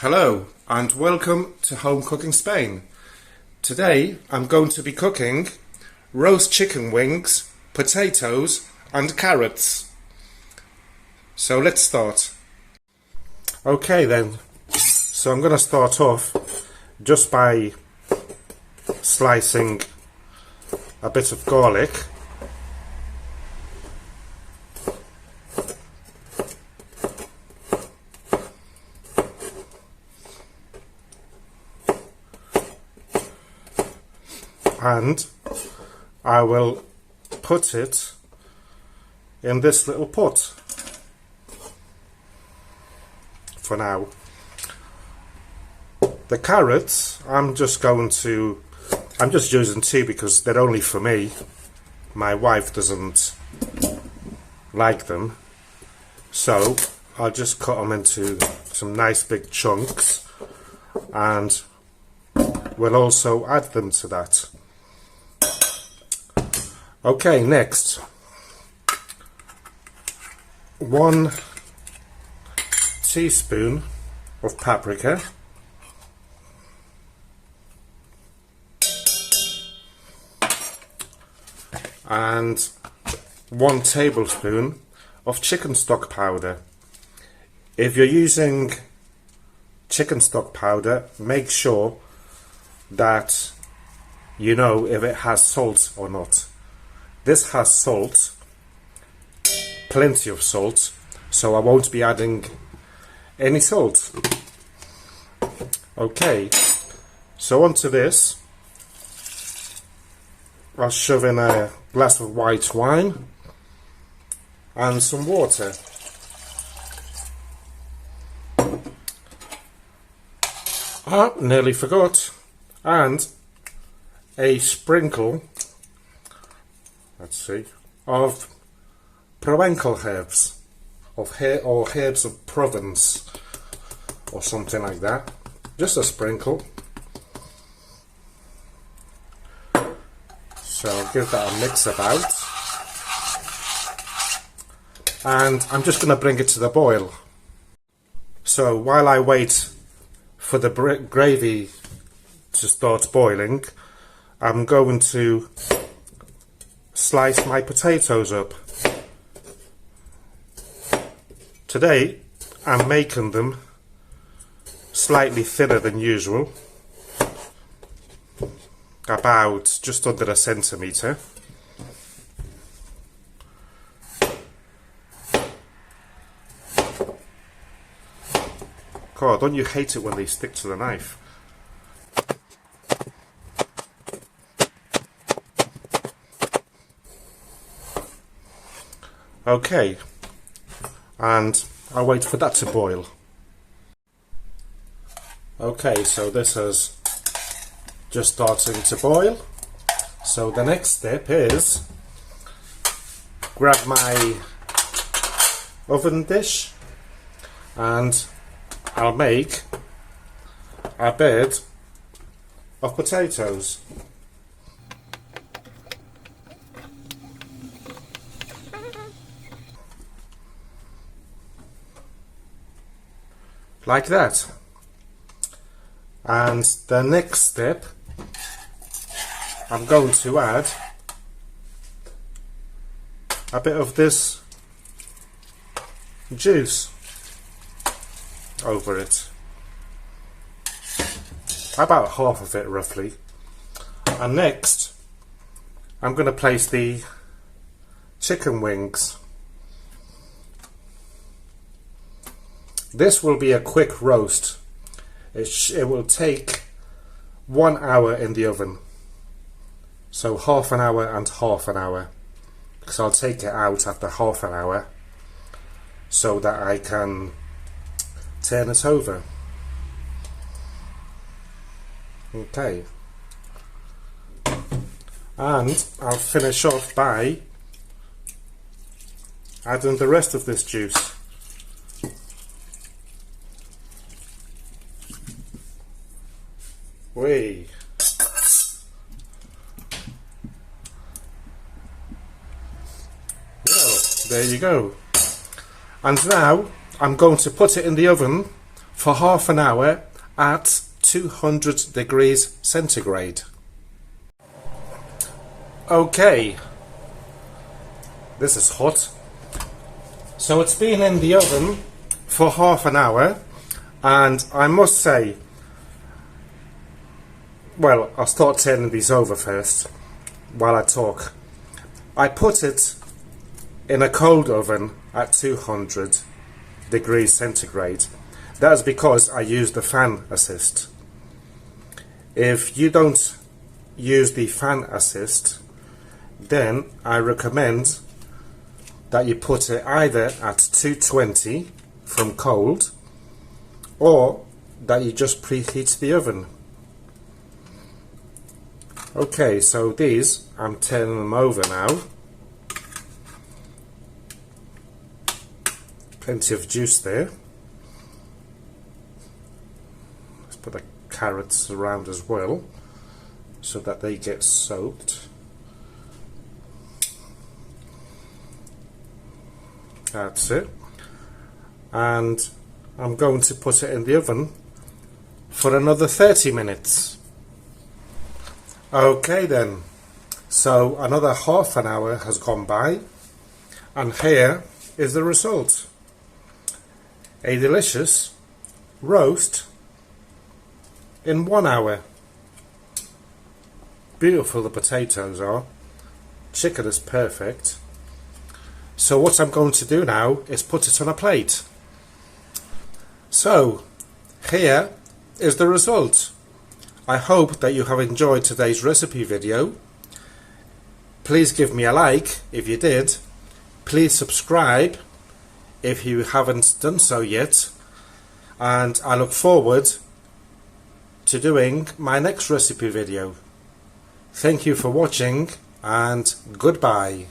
Hello and welcome to Home Cooking Spain. Today I'm going to be cooking roast chicken wings, potatoes and carrots. So let's start. Okay then, so I'm going to start off just by slicing a bit of garlic. And I will put it in this little pot for now. The carrots, I'm just using two because they're only for me. My wife doesn't like them, so I'll just cut them into some nice big chunks, and we'll also add them to that. Okay, next, 1 teaspoon of paprika, and 1 tablespoon of chicken stock powder. If you're using chicken stock powder, make sure that you know if it has salt or not. This has salt, plenty of salt, so I won't be adding any salt. Okay, so onto this, I'll shove in a glass of white wine and some water. Nearly forgot. And a sprinkle, let's see, of Provencal Herbs, or herbs of Provence, or something like that. Just a sprinkle. So I'll give that a mix about, and I'm just going to bring it to the boil. So while I wait for the gravy to start boiling, I'm going to slice my potatoes up. Today I'm making them slightly thinner than usual, about just under a centimetre. God, don't you hate it when they stick to the knife? Okay, and I'll wait for that to boil. Okay, so this is just starting to boil. So the next step is grab my oven dish and I'll make a bed of potatoes. Like that. And the next step, I'm going to add a bit of this juice over it, about half of it roughly. And next I'm going to place the chicken wings. This will be a quick roast. It will take 1 hour in the oven, so half an hour and half an hour, because I'll take it out after half an hour so that I can turn it over. Okay, and I'll finish off by adding the rest of this juice. Whee! Well, there you go. And now I'm going to put it in the oven for half an hour at 200 degrees centigrade. Okay, this is hot. So it's been in the oven for half an hour, and I must say, well, I'll start turning these over first while I talk. I put it in a cold oven at 200 degrees centigrade. That is because I use the fan assist. If you don't use the fan assist, then I recommend that you put it either at 220 from cold, or that you just preheat the oven. Okay, so these, I'm turning them over now. Plenty of juice there. Let's put the carrots around as well so that they get soaked. That's it. And I'm going to put it in the oven for another 30 minutes. Okay then, so another half an hour has gone by, and here is the result. A delicious roast in 1 hour. Beautiful the potatoes are. Chicken is perfect. So what I'm going to do now is put it on a plate. So here is the result. I hope that you have enjoyed today's recipe video. Please give me a like if you did. Please subscribe if you haven't done so yet. And I look forward to doing my next recipe video. Thank you for watching, and goodbye.